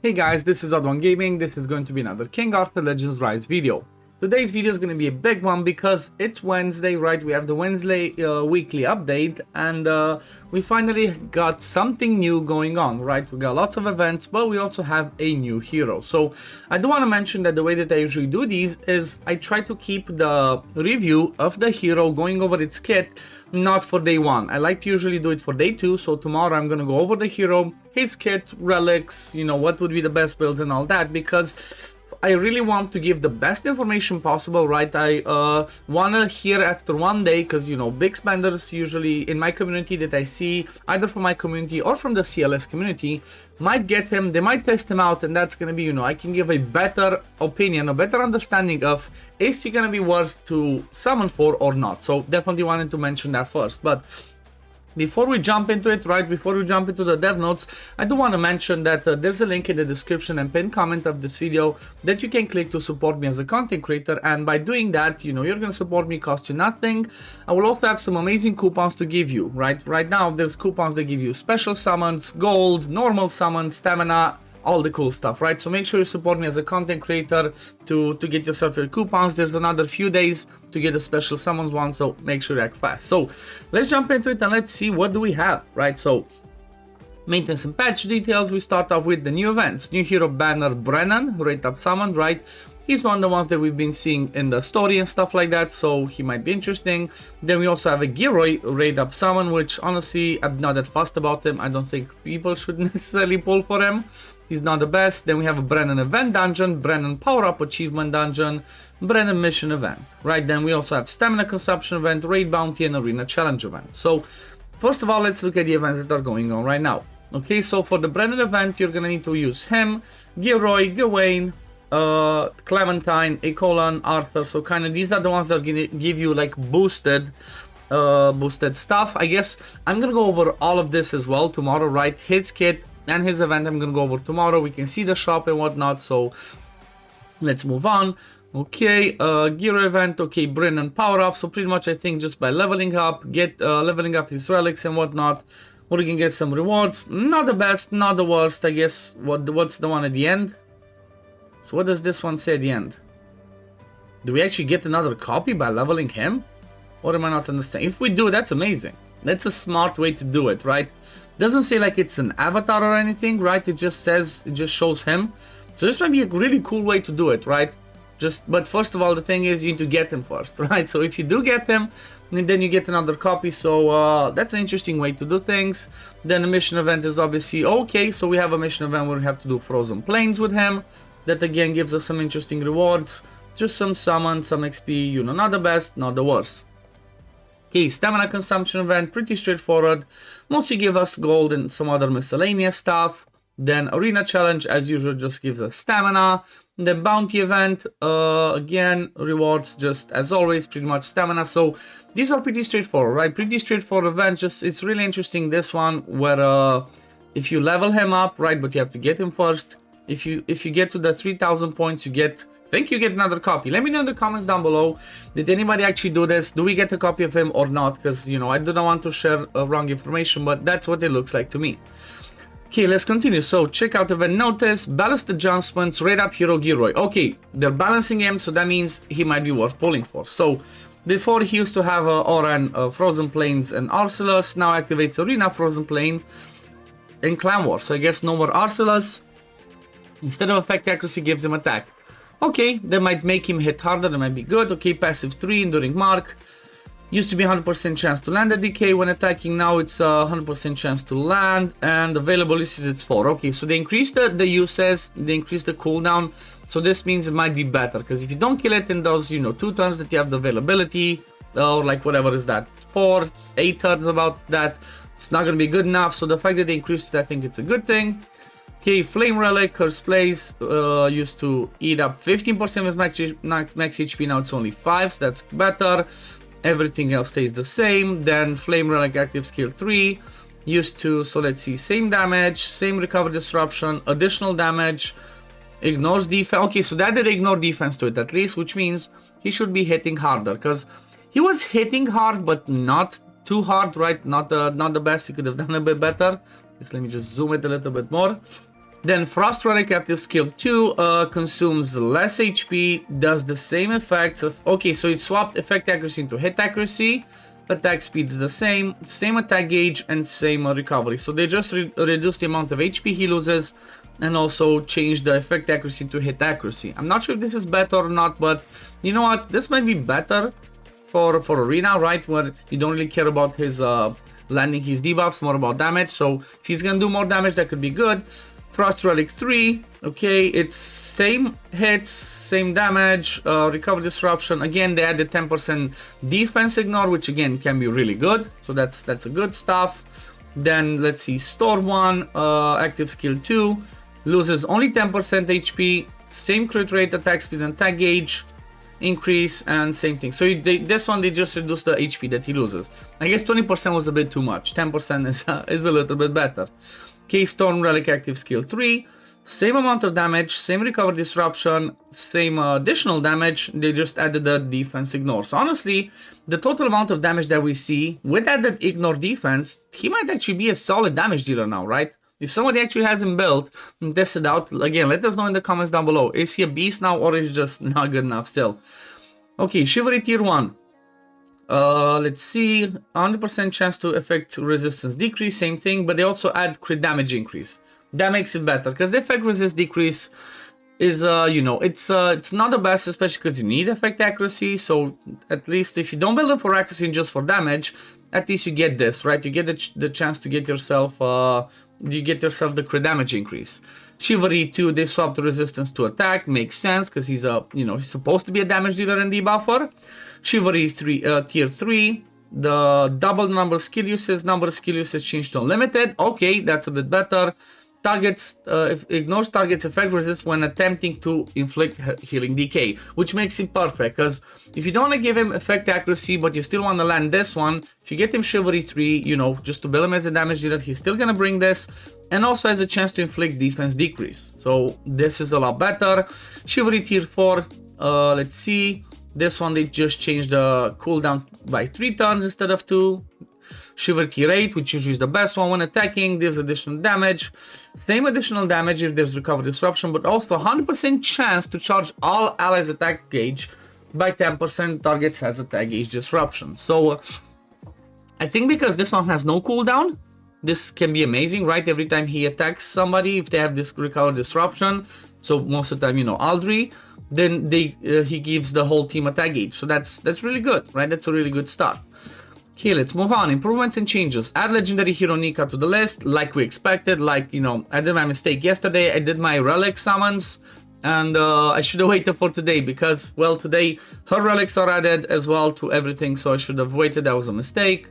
Hey guys, this is Odd1 Gaming. This is going to be another King Arthur Legends Rise video. Today's video is going to be a big one because it's Wednesday, right? We have the Wednesday weekly update and we finally got something new going on, right? We got lots of events, but we also have a new hero. So I do want to mention that the way that I usually do these is I try to keep the review of the hero going over its kit not for day one. I like to usually do it for day two. So tomorrow I'm going to go over the hero, his kit, relics, you know, what would be the best builds and all that, because I really want to give the best information possible, right? I want to hear after one day, because, you know, big spenders usually in my community that I see, either from my community or from the CLS community, might get him, they might test him out, and that's going to be, you know, I can give a better opinion, a better understanding of, is he going to be worth to summon for or not? So definitely wanted to mention that first. But before we jump into it, right, before we jump into the dev notes, I do want to mention that there's a link in the description and pinned comment of this video that you can click to support me as a content creator, and by doing that, you know, you're going to support me, cost you nothing. I will also have some amazing coupons to give you, right? Right now, there's coupons that give you special summons, gold, normal summons, stamina, all the cool stuff, right? So make sure you support me as a content creator to get yourself your coupons. There's another few days to get a special summons one, so make sure you act fast. So let's jump into it and let's see what do we have, right? So maintenance and patch details. We start off with the new events. New hero banner Brennan, rate up summon, right? He's one of the ones that we've been seeing in the story and stuff like that, so he might be interesting. Then we also have a Gilroy rate up summon, which honestly, I'm not that fussed about him. I don't think people should necessarily pull for him. He's not the best. Then we have a Brennan event dungeon, Brennan power up achievement dungeon, Brennan mission event, right? Then we also have stamina consumption event, raid bounty, and arena challenge event. So first of all, let's look at the events that are going on right now. Okay, so for the Brennan event, you're gonna need to use him, Gilroy, Gawain, Clementine, Acolan, Arthur. So kind of these are the ones that are gonna give you like boosted stuff. I guess I'm gonna go over all of this as well tomorrow, right? His kit and his event I'm gonna go over tomorrow. We can see the shop and whatnot, so let's move on. Okay, Gilroy event, okay, Brennan power up. So pretty much I think just by leveling up, leveling up his relics and whatnot, we can get some rewards. Not the best, not the worst, I guess. What's the one at the end? So what does this one say at the end? Do we actually get another copy by leveling him? Or am I not understanding? If we do, that's amazing. That's a smart way to do it, right? Doesn't say like it's an avatar or anything, right? It just says, it just shows him. So this might be a really cool way to do it, right? But first of all, the thing is you need to get him first, right? So if you do get him, then you get another copy. So that's an interesting way to do things. Then the mission event is obviously okay. So we have a mission event where we have to do frozen plains with him. That again gives us some interesting rewards. Just some summons, some XP, you know, not the best, not the worst. Okay, stamina consumption event, pretty straightforward. Mostly give us gold and some other miscellaneous stuff. Then arena challenge, as usual, just gives us stamina. Then bounty event, again, rewards just as always, pretty much stamina. So these are pretty straightforward, right? Pretty straightforward events. Just it's really interesting, this one, where if you level him up, right, but you have to get him first. If you get to the 3,000 points, you get another copy. Let me know in the comments down below. Did anybody actually do this? Do we get a copy of him or not? Because, you know, I do not want to share wrong information, but that's what it looks like to me. Okay, let's continue. So check out event notice, ballast adjustments, rate up hero Gilroy. Okay, they're balancing him, so that means he might be worth pulling for. So before he used to have Oran, Frozen Plains, and Arceus. Now activates Arena, Frozen Plain, and Clan War. So I guess no more Arceus. Instead of effect accuracy, gives him attack. Okay, that might make him hit harder, that might be good. Okay, passive 3, enduring mark. Used to be 100% chance to land a decay when attacking, now it's 100% chance to land, and available uses it's 4. Okay, so they increased the uses, they increased the cooldown, so this means it might be better, because if you don't kill it in those, you know, 2 turns that you have the availability, or like whatever is that, 4, 8 turns about that, it's not going to be good enough. So the fact that they increased it, I think it's a good thing. Okay, Flame Relic, Curse Place, used to eat up 15% of his max HP, now it's only 5, so that's better. Everything else stays the same. Then Flame Relic active skill 3, used to, so let's see, same damage, same recover disruption, additional damage, ignores defense. Okay, so that did ignore defense to it at least, which means he should be hitting harder, because he was hitting hard, but not too hard, right? Not the best, he could have done a bit better. Let me just zoom it a little bit more. Then Frost Relic active skill 2 consumes less HP, does the same effects of... Okay, so it swapped effect accuracy into hit accuracy. Attack speed is the same attack gauge, and same recovery. So they just reduce the amount of HP he loses, and also change the effect accuracy to hit accuracy. I'm not sure if this is better or not, but you know what? This might be better for Arena, right? Where you don't really care about his landing his debuffs, more about damage. So if he's gonna do more damage, that could be good. Frost Relic 3, okay, it's same hits, same damage, recover disruption. Again, they added 10% defense ignore, which again can be really good. So that's a good stuff. Then let's see, Storm 1, active skill 2, loses only 10% HP, same crit rate, attack speed, and attack gauge increase, and same thing. So this one they just reduced the HP that he loses. I guess 20% was a bit too much. 10% is a little bit better. Okay, Storm Relic active skill 3, same amount of damage, same recover disruption, same additional damage, they just added the defense ignore. So honestly, the total amount of damage that we see with that ignore defense, he might actually be a solid damage dealer now, right? If somebody actually has him built and test it out, again, let us know in the comments down below. Is he a beast now, or is he just not good enough still? Okay, Chivalry tier 1. Let's see, 100% chance to affect resistance decrease, same thing, but they also add crit damage increase. That makes it better, because the effect resist decrease is, you know, it's not the best, especially because you need effect accuracy. So at least if you don't build it for accuracy and just for damage, at least you get this, right? You get the chance to get yourself, the crit damage increase. Chivalry 2, they swap the resistance to attack, makes sense, because he's a, you know, he's supposed to be a damage dealer and debuffer. Chivalry 3, tier 3, the double number of skill uses changed to unlimited. Okay, that's a bit better. Targets, ignores targets effect resist when attempting to inflict healing decay, which makes it perfect, because if you don't want to give him effect accuracy, but you still want to land this one, if you get him Chivalry 3, you know, just to build him as a damage dealer, he's still gonna bring this, and also has a chance to inflict defense decrease. So this is a lot better. Chivalry tier 4, let's see, this one they just changed the cooldown by 3 turns instead of 2. Chivalry tier 8, which usually is the best one when attacking, deals additional damage. Same additional damage if there's recover disruption, but also 100% chance to charge all allies attack gauge by 10% targets has attack gauge disruption. So I think because this one has no cooldown, this can be amazing, right? Every time he attacks somebody, if they have this recover disruption, so most of the time, you know, Aldri, then he gives the whole team attack gauge. So that's really good, right? That's a really good start. Okay, let's move on. Improvements and changes. Add legendary hero Nika to the list, like we expected. Like, you know, I did my mistake yesterday. I did my relic summons, and I should have waited for today because, well, today her relics are added as well to everything. So I should have waited. That was a mistake.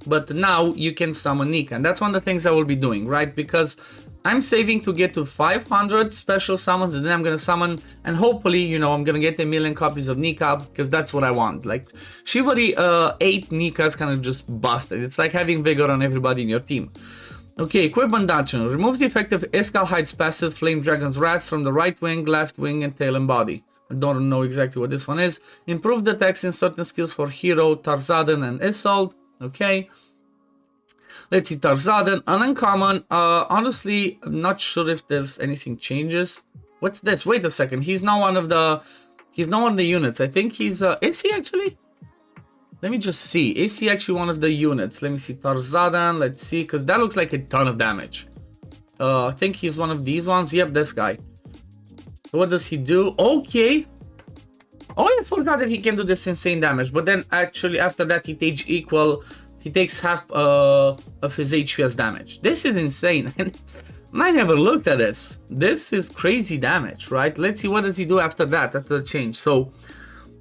But now you can summon Nika, and that's one of the things I will be doing, right? Because I'm saving to get to 500 special summons, and then I'm gonna summon, and hopefully, you know, I'm gonna get 1,000,000 copies of Nika, because that's what I want. Like, Chivalry 8 Nika is kind of just busted. It's like having Vigor on everybody in your team. Okay, Equipment Dungeon. Removes the effect of Escalhide's passive Flame Dragon's Wrath from the right wing, left wing, and tail and body. I don't know exactly what this one is. Improves the attacks in certain skills for Hero, Tarzaden, and Isolde. Okay. Let's see, Tarzaden, an uncommon. Honestly, I'm not sure if there's anything changes. What's this? Wait a second. He's not one of the units. I think he's is he actually? Let me just see. Is he actually one of the units? Let me see. Tarzaden, let's see, because that looks like a ton of damage. I think he's one of these ones. Yep, this guy. So what does he do? Okay. Oh, I forgot that he can do this insane damage, but then actually after that he takes half of his HP as damage. This is insane. I never looked at this. This is crazy damage, right? Let's see what does he do after that, after the change. So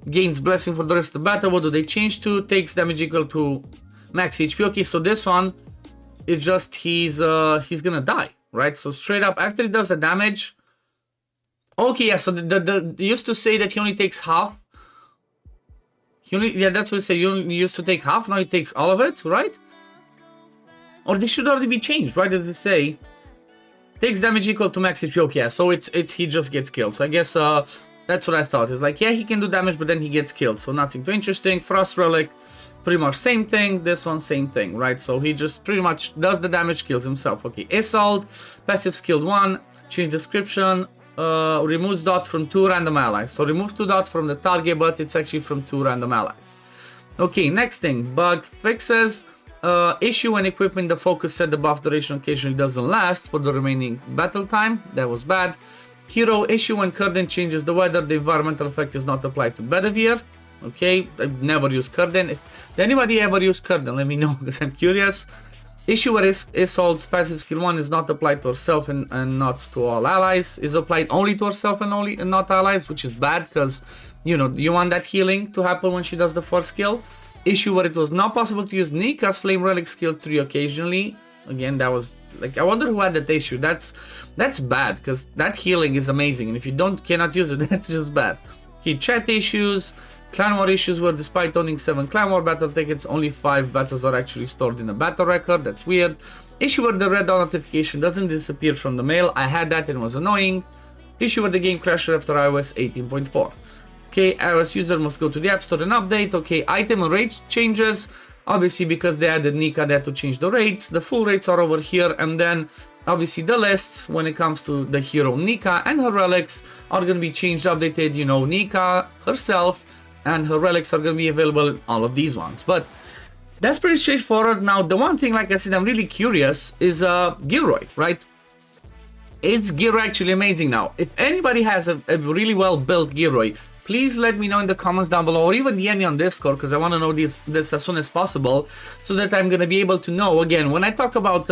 gains blessing for the rest of the battle. What do they change to? Takes damage equal to max HP. Okay, so this one is just he's gonna die, right? So straight up after he does the damage. Okay, yeah, so they used to say that he only takes half. Yeah, that's what they say. You only used to take half, now he takes all of it, right? Or this should already be changed, right? Does it say takes damage equal to max HP? Okay, yeah, so it's he just gets killed. So I guess that's what I thought. It's like, yeah, he can do damage, but then he gets killed. So nothing too interesting. Frost Relic, pretty much same thing. This one, same thing, right? So he just pretty much does the damage, kills himself. Okay, Isolde, passive skilled 1. change description, removes dots from 2 random allies. So removes 2 dots from the target, but it's actually from 2 random allies. Okay, next thing, bug fixes. Issue when equipping the focus set, the buff duration occasionally doesn't last for the remaining battle time. That was bad. Hero issue when Curden changes the weather, the environmental effect is not applied to Bedivere. Okay, I've never used Curden. If anybody ever used Curden, let me know because I'm curious. Issue where Isolde's passive skill 1 is not applied to herself and not to all allies. Is applied only to herself and not allies, which is bad because, you know, you want that healing to happen when she does the first skill. Issue where it was not possible to use Nika's Flame Relic skill 3 occasionally. Again, that was like, I wonder who had that issue. That's bad because that healing is amazing, and if you cannot use it, that's just bad. Okay, chat issues, clan war issues where despite owning 7 clan war battle tickets, only 5 battles are actually stored in a battle record. That's weird. Issue where the red dot notification doesn't disappear from the mail. I had that and it was annoying. Issue where the game crashed after iOS 18.4. Okay, iOS user must go to the App Store and update. Okay, item and rate changes. Obviously, because they added Nika, they had to change the rates. The full rates are over here, and then obviously the lists when it comes to the hero Nika and her relics are going to be changed, updated. You know, Nika herself and her relics are going to be available in all of these ones. But that's pretty straightforward. Now, the one thing, like I said, I'm really curious is Gilroy, right? Is Gilroy actually amazing now? If anybody has a really well built Gilroy, please let me know in the comments down below, or even DM me on Discord, because I want to know this as soon as possible, so that I'm gonna be able to know. Again, when I talk about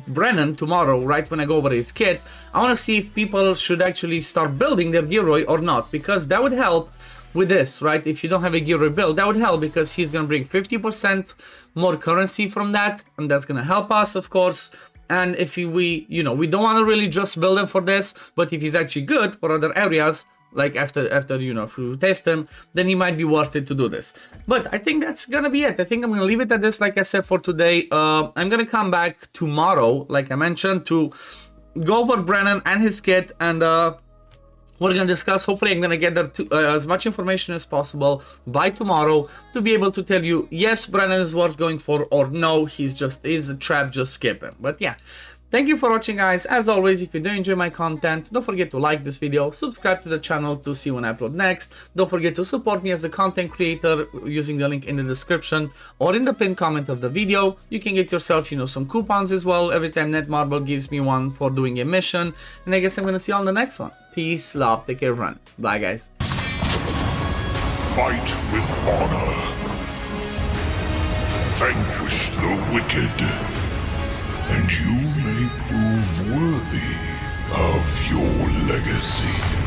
Brennan tomorrow, right, when I go over his kit, I want to see if people should actually start building their Gilroy or not, because that would help with this, right? If you don't have a Gilroy build, that would help because he's gonna bring 50% more currency from that, and that's gonna help us, of course. And if we don't want to really just build him for this, but if he's actually good for other areas, like after you know, if we test him, then he might be worth it to do this. But I think that's gonna be it. I think I'm gonna leave it at this, like I said, for today. I'm gonna come back tomorrow, like I mentioned, to go over Brennan and his kit, and we're gonna discuss. Hopefully I'm gonna get as much information as possible by tomorrow to be able to tell you, yes, Brennan is worth going for, or no, he's a trap, just skip him. But yeah, thank you for watching, guys. As always, if you do enjoy my content, don't forget to like this video, subscribe to the channel to see when I upload next. Don't forget to support me as a content creator using the link in the description or in the pinned comment of the video. You can get yourself, you know, some coupons as well every time Netmarble gives me one for doing a mission. And I guess I'm gonna see you on the next one. Peace, love, take care, everyone. Bye, guys. Fight with honor. Vanquish the wicked, and you may prove worthy of your legacy.